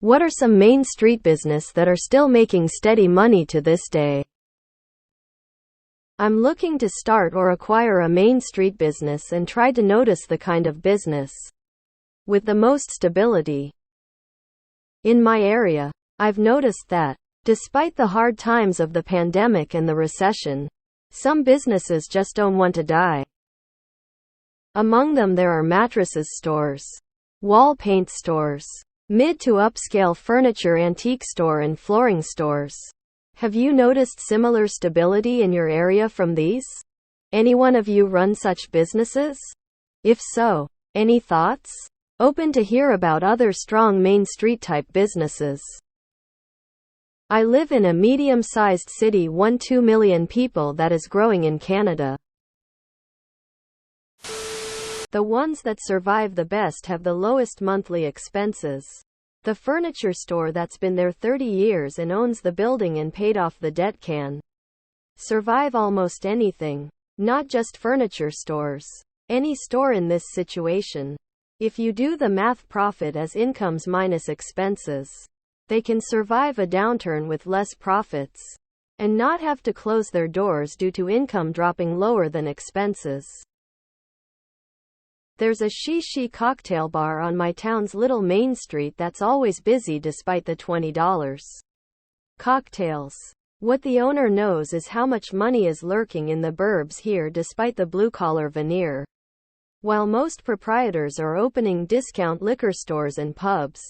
What are some main street business that are still making steady money to this day? I'm looking to start or acquire a main street business and try to notice the kind of business with the most stability. In my area, I've noticed that, despite the hard times of the pandemic and the recession, some businesses just don't want to die. Among them there are mattresses stores, wall paint stores, mid to upscale furniture antique store and flooring stores. Have you noticed similar stability in your area from these? Any one of you run such businesses? If so, any thoughts? Open to hear about other strong Main Street type businesses. I live in a medium-sized city 1-2 million people that is growing in Canada. The ones that survive the best have the lowest monthly expenses. The furniture store that's been there 30 years and owns the building and paid off the debt can survive almost anything. Not just furniture stores. Any store in this situation. If you do the math, profit as incomes minus expenses, they can survive a downturn with less profits and not have to close their doors due to income dropping lower than expenses. There's a She cocktail bar on my town's little main street that's always busy despite the $20 cocktails. What the owner knows is how much money is lurking in the burbs here despite the blue-collar veneer. While most proprietors are opening discount liquor stores and pubs.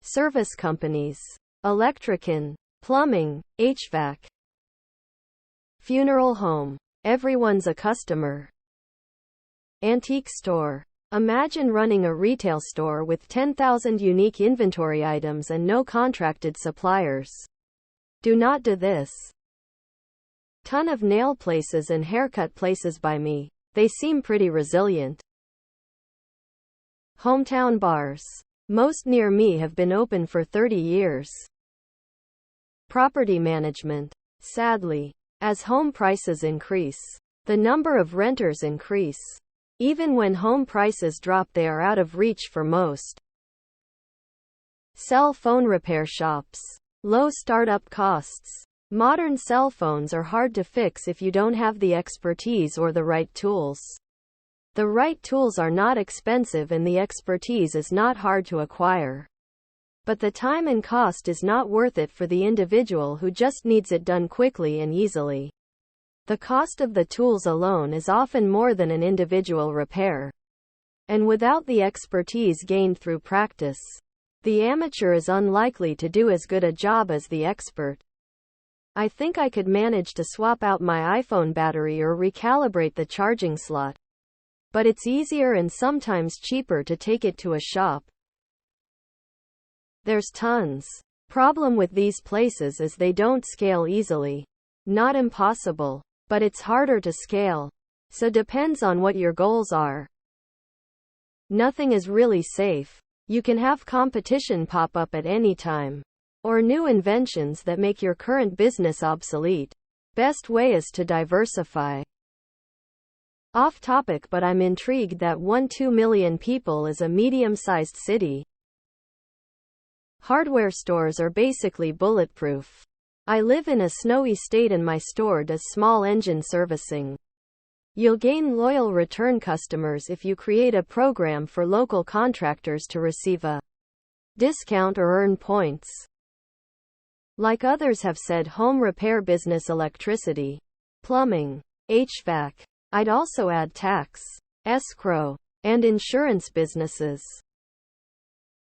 Service companies. Electrician, plumbing, HVAC. Funeral home. Everyone's a customer. Antique store. Imagine running a retail store with 10,000 unique inventory items and no contracted suppliers. Do not do this. Ton of nail places and haircut places by me. They seem pretty resilient. Hometown bars. Most near me have been open for 30 years. Property management. Sadly, as home prices increase, the number of renters increase. Even when home prices drop, they are out of reach for most. Cell phone repair shops. Low startup costs. Modern cell phones are hard to fix if you don't have the expertise or the right tools. The right tools are not expensive and the expertise is not hard to acquire. But the time and cost is not worth it for the individual who just needs it done quickly and easily. The cost of the tools alone is often more than an individual repair. And without the expertise gained through practice, the amateur is unlikely to do as good a job as the expert. I think I could manage to swap out my iPhone battery or recalibrate the charging slot. But it's easier and sometimes cheaper to take it to a shop. There's tons. Problem with these places is they don't scale easily. Not impossible, but it's harder to scale. So depends on what your goals are. Nothing is really safe. You can have competition pop up at any time. Or new inventions that make your current business obsolete. Best way is to diversify. Off topic, but I'm intrigued that 1-2 million people is a medium-sized city. Hardware stores are basically bulletproof. I live in a snowy state and my store does small engine servicing. You'll gain loyal return customers if you create a program for local contractors to receive a discount or earn points. Like others have said, home repair business, electricity, plumbing, HVAC. I'd also add tax, escrow, and insurance businesses.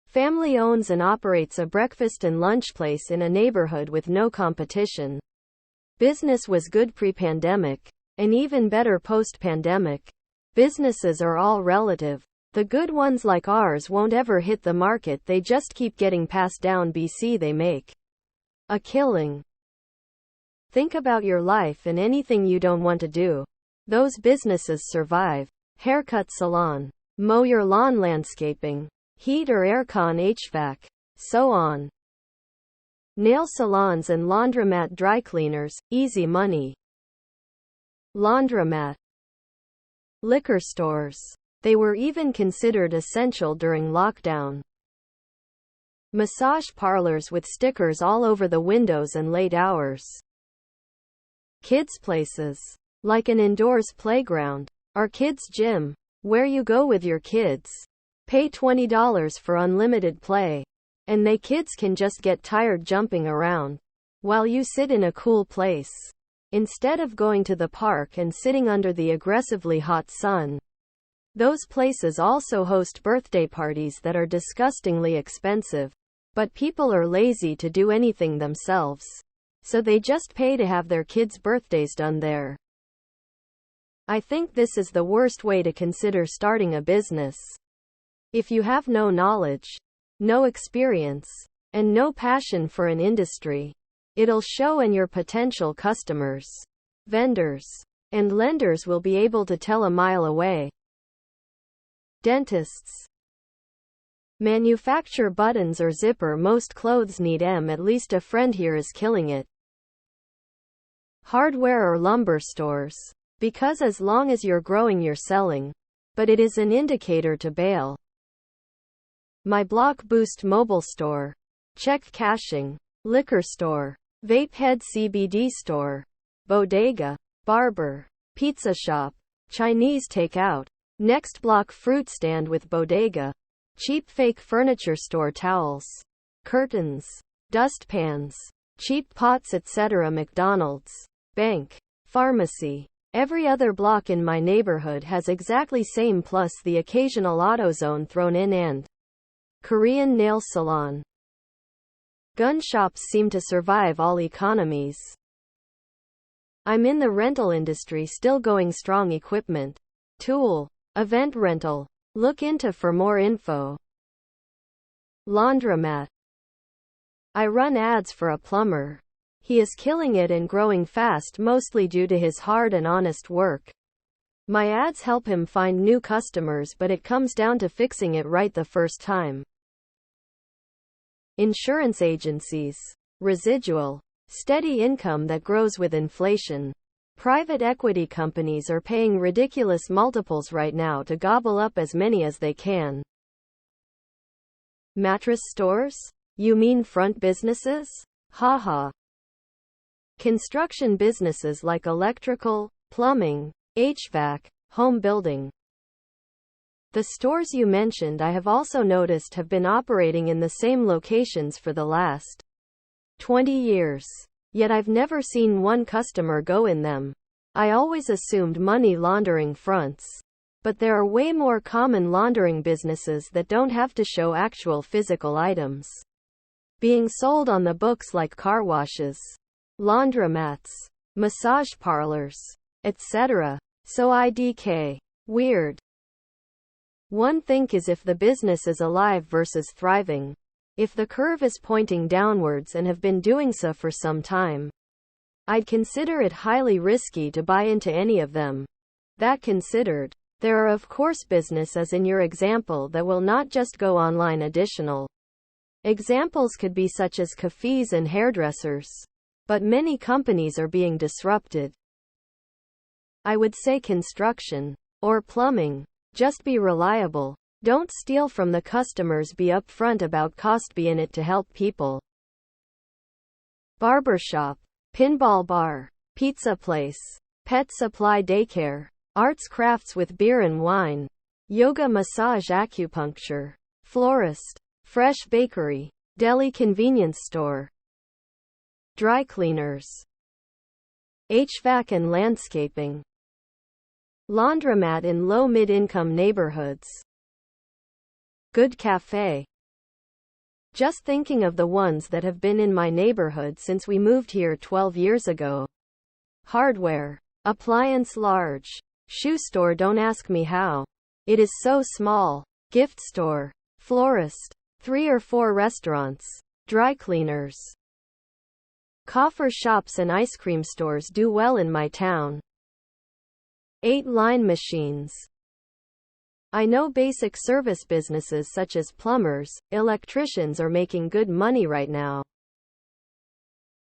Family owns and operates a breakfast and lunch place in a neighborhood with no competition. Business was good pre-pandemic, and even better post-pandemic. Businesses are all relative. The good ones like ours won't ever hit the market, they just keep getting passed down. They make a killing. Think about your life and anything you don't want to do. Those businesses survive. Haircut salon, mow your lawn, landscaping, heat or aircon, HVAC, so on. Nail salons and laundromat, dry cleaners, easy money. Laundromat. Liquor stores. They were even considered essential during lockdown. Massage parlors with stickers all over the windows and late hours. Kids places. Like an indoors playground. Or kids gym. Where you go with your kids. Pay $20 for unlimited play. And they kids can just get tired jumping around. While you sit in a cool place. Instead of going to the park and sitting under the aggressively hot sun. Those places also host birthday parties that are disgustingly expensive. But people are lazy to do anything themselves. So they just pay to have their kids' birthdays done there. I think this is the worst way to consider starting a business. If you have no knowledge, no experience, and no passion for an industry, it'll show, and your potential customers, vendors, and lenders will be able to tell a mile away. Dentists. Manufacture buttons or zipper. Most clothes need M. At least a friend here is killing it. Hardware or lumber stores. Because as long as you're growing, you're selling. But it is an indicator to bail. My Block Boost mobile store. Check cashing. Liquor store. Vape head CBD store. Bodega. Barber. Pizza shop. Chinese takeout. Next block fruit stand with bodega. Cheap fake furniture store. Towels. Curtains. Dustpans. Cheap pots etc. McDonald's. Bank. Pharmacy. Every other block in my neighborhood has exactly same plus the occasional AutoZone thrown in and Korean nail salon. Gun shops seem to survive all economies. I'm in the rental industry, still going strong. Equipment. Tool. Event rental. Look into for more info. Laundromat. I run ads for a plumber. He is killing it and growing fast, mostly due to his hard and honest work. My ads help him find new customers, but it comes down to fixing it right the first time. Insurance agencies. Residual. Steady income that grows with inflation. Private equity companies are paying ridiculous multiples right now to gobble up as many as they can. Mattress stores? You mean front businesses? Haha. Construction businesses like electrical, plumbing, HVAC, home building. The stores you mentioned I have also noticed have been operating in the same locations for the last 20 years. Yet I've never seen one customer go in them. I always assumed money laundering fronts. But there are way more common laundering businesses that don't have to show actual physical items being sold on the books, like car washes, laundromats, massage parlors, etc. So IDK. Weird. One think is if the business is alive versus thriving. If the curve is pointing downwards and have been doing so for some time, I'd consider it highly risky to buy into any of them. That considered, there are of course business as in your example that will not just go online. Additional examples could be such as cafes and hairdressers. But many companies are being disrupted. I would say construction or plumbing. Just be reliable. Don't steal from the customers. Be upfront about cost. Be in it to help people. Barbershop. Pinball bar. Pizza place. Pet supply. Daycare. Arts crafts with beer and wine. Yoga, massage, acupuncture. Florist. Fresh bakery. Deli, convenience store. Dry cleaners. HVAC and landscaping. Laundromat in low-mid-income neighborhoods. Good cafe. Just thinking of the ones that have been in my neighborhood since we moved here 12 years ago. Hardware. Appliance. Large. Shoe store. Don't ask me how. It is so small. Gift store. Florist. 3 or 4 restaurants. Dry cleaners. Coffee shops and ice cream stores do well in my town. 8-line machines. I know basic service businesses such as plumbers, electricians are making good money right now.